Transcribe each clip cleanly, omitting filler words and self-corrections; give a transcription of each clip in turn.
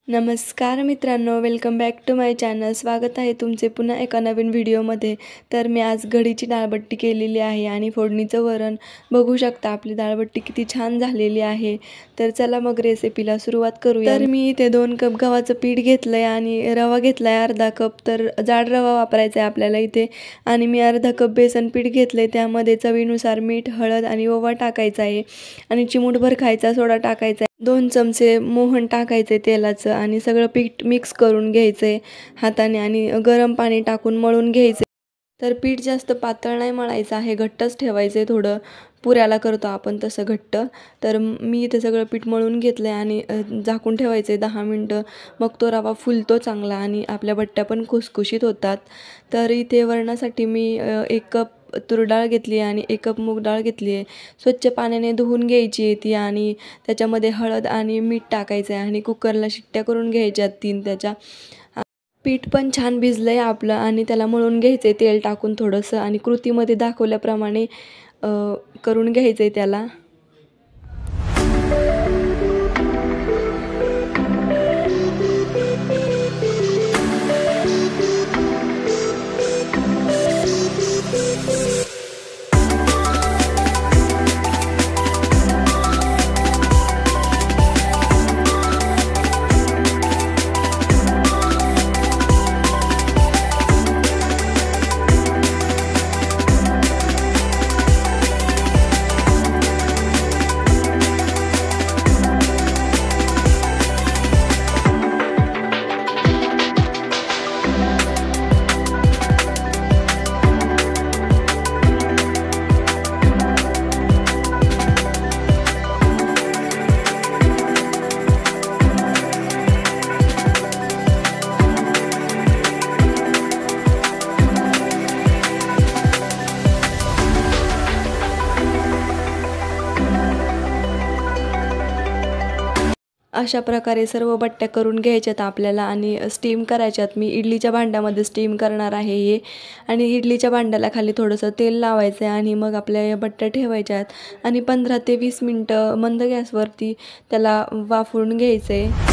नमस्कार मित्रांनो, welcome back to my channel. स्वागत आहे तुमचे पुन्हा एका नवीन व्हिडिओमध्ये. तर मी आज कढीची डाळबट्टी केलेली आहे आणि फोडणीचं वरण. बघू शकता आपली डाळबट्टी किती छान झालेली आहे. तर चला मग रेसिपीला सुरुवात करूया. तर मी इथे 2 कप गव्हाचं पीठ घेतलंय आणि रवा घेतलाय अर्धा कप. तर जाड रवा वापरायचा आहे आपल्याला इथे. आणि मी अर्धा कप बेसन पीठ घेतलंय, त्यामध्ये चवीनुसार मीठ, हळद आणि ओवा टाकायचा आहे आणि चिमूटभर खायचा सोडा टाकायचा आहे. 2 चमचे मोहन टाकायचे तेलाचं आणि सगळं पीठ मिक्स करून घ्यायचे हाताने आणि गरम पाणी टाकून मळून घ्यायचे. तर पीठ जास्त पातळ नाही मळायचं आहे, घट्टच ठेवायचे. थोडं पुऱ्याला करतो आपण तसं घट्ट. तर मी इथे सगळं पीठ मळून घेतलं आहे आणि झाकून ठेवायचे 10 मिनटं. मग तो रवा फुलतो चांगला आणि आपल्या बट्ट्या पण खुसखुशीत होतात. तर इथे वरणासाठी मी 1 कप तूर डाळ घेतली आणि 1 कप मूग डाळ घेतली आहे. स्वच्छ पाण्याने धुवून घ्यायची आहे ती आणि त्याच्यामध्ये हळद आणि मीठ टाकायचं आहे आणि कुकरला शिट्ट्या करून घ्यायच्या 3 त्याच्या. पीठ पण छान भिजलं आहे आपलं आणि त्याला मळून घ्यायचं आहे तेल टाकून थोडंसं आणि कृतीमध्ये दाखवल्याप्रमाणे करून घ्यायचं आहे त्याला. अशा प्रकारे सर्व बट्ट्या करून घ्यायच्यात आपल्याला आणि स्टीम करायच्यात. मी इडलीच्या भांड्यामध्ये स्टीम करणार आहे हे. आणि इडलीच्या भांड्याला खाली थोडंसं तेल लावायचं आहे आणि मग आपल्या या बट्ट्या ठेवायच्या आहेत आणि 15 ते 20 मिनटं मंद गॅसवरती त्याला वाफवून घ्यायचं आहे.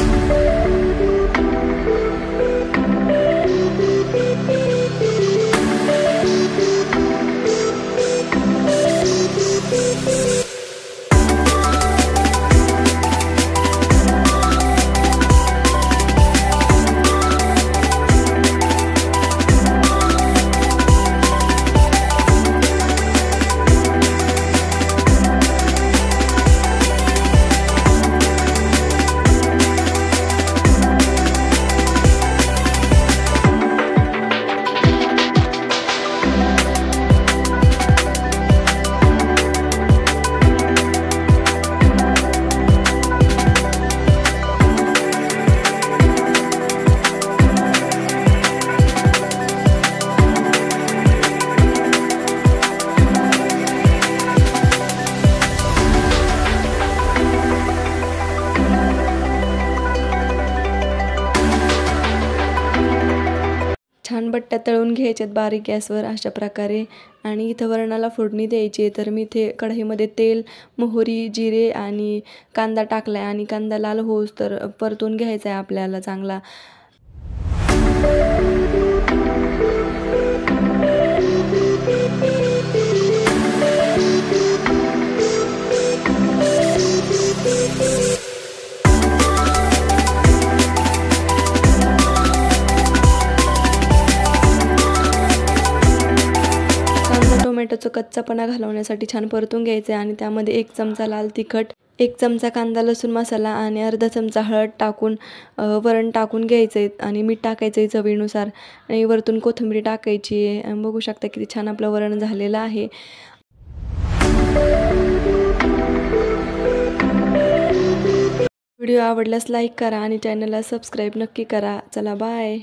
छान बट्ट्या तळून घ्यायच्यात बारीक गॅसवर अशा प्रकारे. आणि इथं वरणाला फोडणी द्यायची आहे. तर मी इथे कढईमध्ये तेल, मोहरी, जिरे आणि कांदा टाकला आहे आणि कांदा लाल होऊस तर परतून घ्यायचा आहे आपल्याला चांगला. टोमॅटोचं कच्चापणा घालवण्यासाठी छान परतून घ्यायचं आहे आणि त्यामध्ये 1 चमचा लाल तिखट, 1 चमचा कांदा लसूण मसाला आणि अर्धा चमचा हळद टाकून वरण टाकून घ्यायचं आहे आणि मीठ टाकायचं आहे चवीनुसार आणि वरतून कोथिंबीर टाकायची आहे. बघू शकता किती छान आपलं वरण झालेलं आहे. व्हिडिओ आवडल्यास लाईक करा आणि चॅनलला सबस्क्राईब नक्की करा. चला बाय.